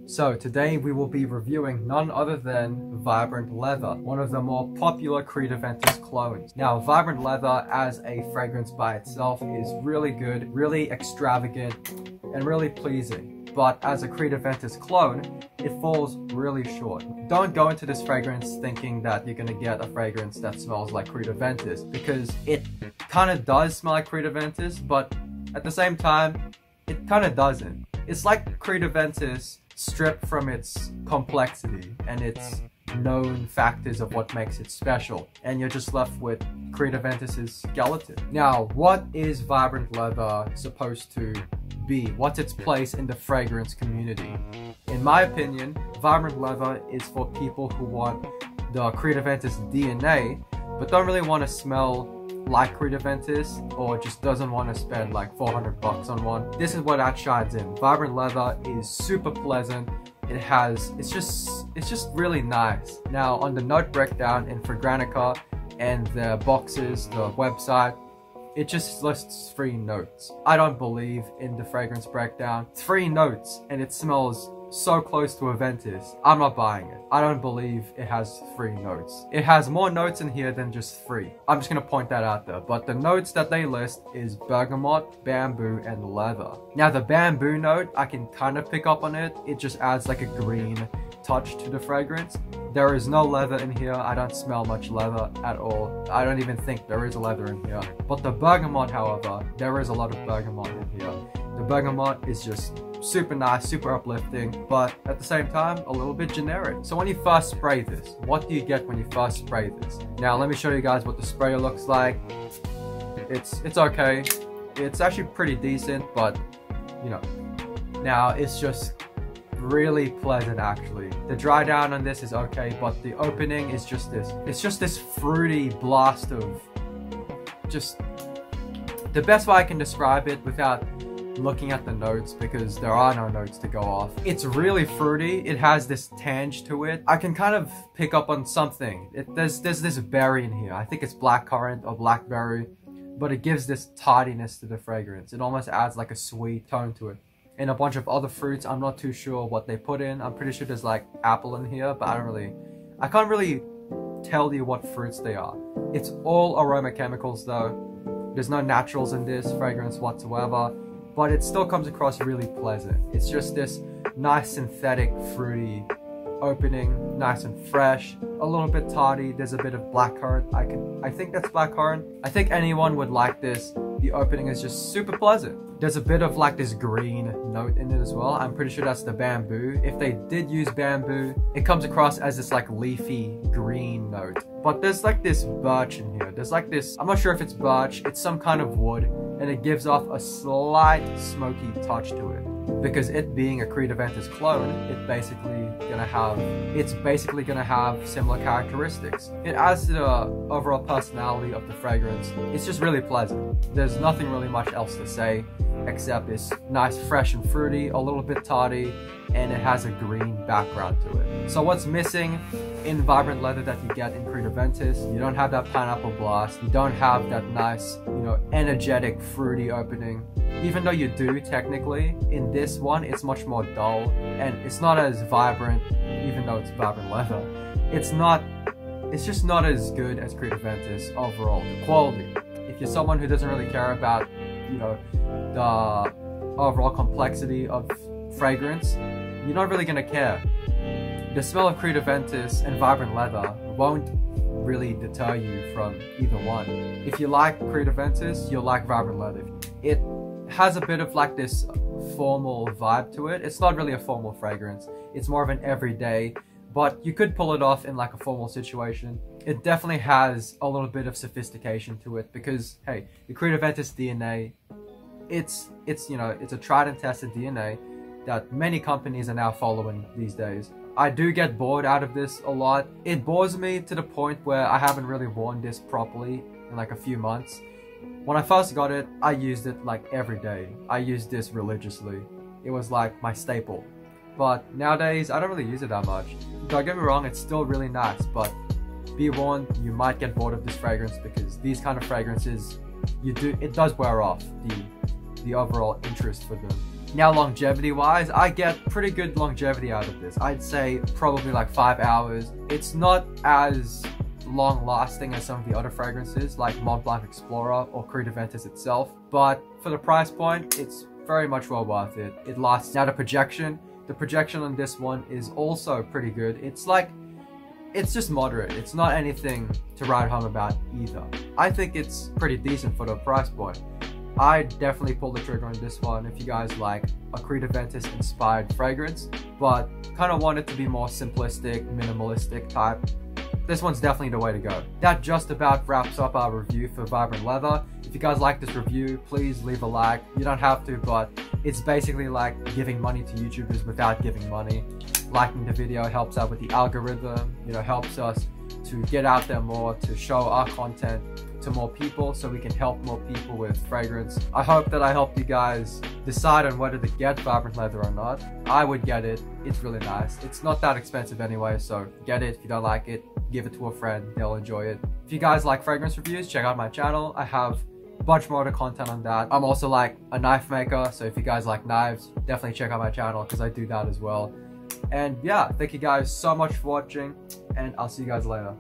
So today we will be reviewing none other than Vibrant Leather, one of the more popular Creed Aventus clones. Now, Vibrant Leather as a fragrance by itself is really good, really extravagant, and really pleasing. But as a Creed Aventus clone, it falls really short. Don't go into this fragrance thinking that you're gonna get a fragrance that smells like Creed Aventus, because it kind of does smell like Creed Aventus, but at the same time, it kind of doesn't. It's like Creed Aventus stripped from its complexity and its known factors of what makes it special, and you're just left with Creed Aventus's skeleton. Now, what is Vibrant Leather supposed to be? What's its place in the fragrance community? In my opinion, Vibrant Leather is for people who want the Creed Aventus DNA, but don't really want to smell like Creed Aventus, or just doesn't want to spend like 400 bucks on one. This is what that shines in. Vibrant Leather is super pleasant. It's just really nice. Now, on the note breakdown in Fragrantica and the boxes, the website, it just lists 3 notes. I don't believe in the fragrance breakdown. 3 notes and it smells so close to Aventus. I'm not buying it. I don't believe it has 3 notes. It has more notes in here than just 3. I'm just gonna point that out there. But the notes that they list is bergamot, bamboo, and leather. Now the bamboo note, I can kind of pick up on it. It just adds like a green touch to the fragrance. There is no leather in here. I don't smell much leather at all. I don't even think there is a leather in here. But the bergamot, however, there is a lot of bergamot in here. The bergamot is just super nice, super uplifting, but at the same time, a little bit generic. So when you first spray this, what do you get when you first spray this? Now, let me show you guys what the sprayer looks like. It's okay. It's actually pretty decent, but, you know. Now, it's just really pleasant, actually. The dry down on this is okay, but the opening is just this. It's just this fruity blast of just... The best way I can describe it without looking at the notes, because there are no notes to go off. It's really fruity. It has this tange to it. I can kind of pick up on something. There's this berry in here. I think it's blackcurrant or blackberry, but it gives this tardiness to the fragrance. It almost adds like a sweet tone to it. And a bunch of other fruits. I'm not too sure what they put in. I'm pretty sure there's like apple in here, but I can't really tell you what fruits they are. It's all aroma chemicals though. There's no naturals in this fragrance whatsoever, but it still comes across really pleasant. It's just this nice synthetic fruity opening, nice and fresh, a little bit tardy. There's a bit of blackcurrant. I think that's blackcurrant. I think anyone would like this. The opening is just super pleasant. There's a bit of like this green note in it as well. I'm pretty sure that's the bamboo. If they did use bamboo, it comes across as this like leafy green note. But there's like this birch in here. There's like this, I'm not sure if it's birch, it's some kind of wood, and it gives off a slight smoky touch to it. Because it being a Creed Aventus clone, it's basically gonna have similar characteristics. It adds to the overall personality of the fragrance. It's just really pleasant. There's nothing really much else to say, except it's nice, fresh and fruity, a little bit tardy, and it has a green background to it. So what's missing in Vibrant Leather that you get in Creed Aventus? You don't have that pineapple blast. You don't have that nice, energetic, fruity opening. Even though you do, technically, in this one, it's much more dull, and it's not as vibrant, even though it's Vibrant Leather. It's just not as good as Creed Aventus overall, the quality. If you're someone who doesn't really care about, the overall complexity of fragrance, you're not really gonna care. The smell of Creed Aventus and Vibrant Leather won't really deter you from either one. If you like Creed Aventus, you'll like Vibrant Leather. It has a bit of like this formal vibe to it. It's not really a formal fragrance. It's more of an everyday, but you could pull it off in like a formal situation. It definitely has a little bit of sophistication to it because, hey, the Creed Aventus DNA, it's a tried and tested DNA that many companies are now following these days. I do get bored out of this a lot. It bores me to the point where I haven't really worn this properly in like a few months. When I first got it, I used it like every day. I used this religiously. It was like my staple. But nowadays, I don't really use it that much. Don't get me wrong, it's still really nice, but be warned, you might get bored of this fragrance because these kind of fragrances, it does wear off the overall interest for them. Now longevity wise, I get pretty good longevity out of this. I'd say probably like 5 hours. It's not as long lasting as some of the other fragrances like Mont Blanc Explorer or Creed Aventus itself, but for the price point, it's very much well worth it. It lasts. Now the projection on this one is also pretty good. It's just moderate. It's not anything to write home about either. I think it's pretty decent for the price point. I'd definitely pull the trigger on this one if you guys like a Creed Aventus inspired fragrance, but kind of want it to be more simplistic, minimalistic type. This one's definitely the way to go. That just about wraps up our review for Vibrant Leather. If you guys like this review, please leave a like. You don't have to, but it's basically like giving money to YouTubers without giving money. Liking the video helps out with the algorithm, you know, helps us to get out there more, to show our content to more people so we can help more people with fragrance. I hope that I helped you guys decide on whether to get Vibrant Leather or not. I would get it. It's really nice. It's not that expensive anyway, so get it. If you don't like it, give it to a friend. They'll enjoy it. If you guys like fragrance reviews, check out my channel. I have a bunch more other content on that. I'm also like a knife maker, so if you guys like knives, definitely check out my channel because I do that as well. And yeah, thank you guys so much for watching, and I'll see you guys later.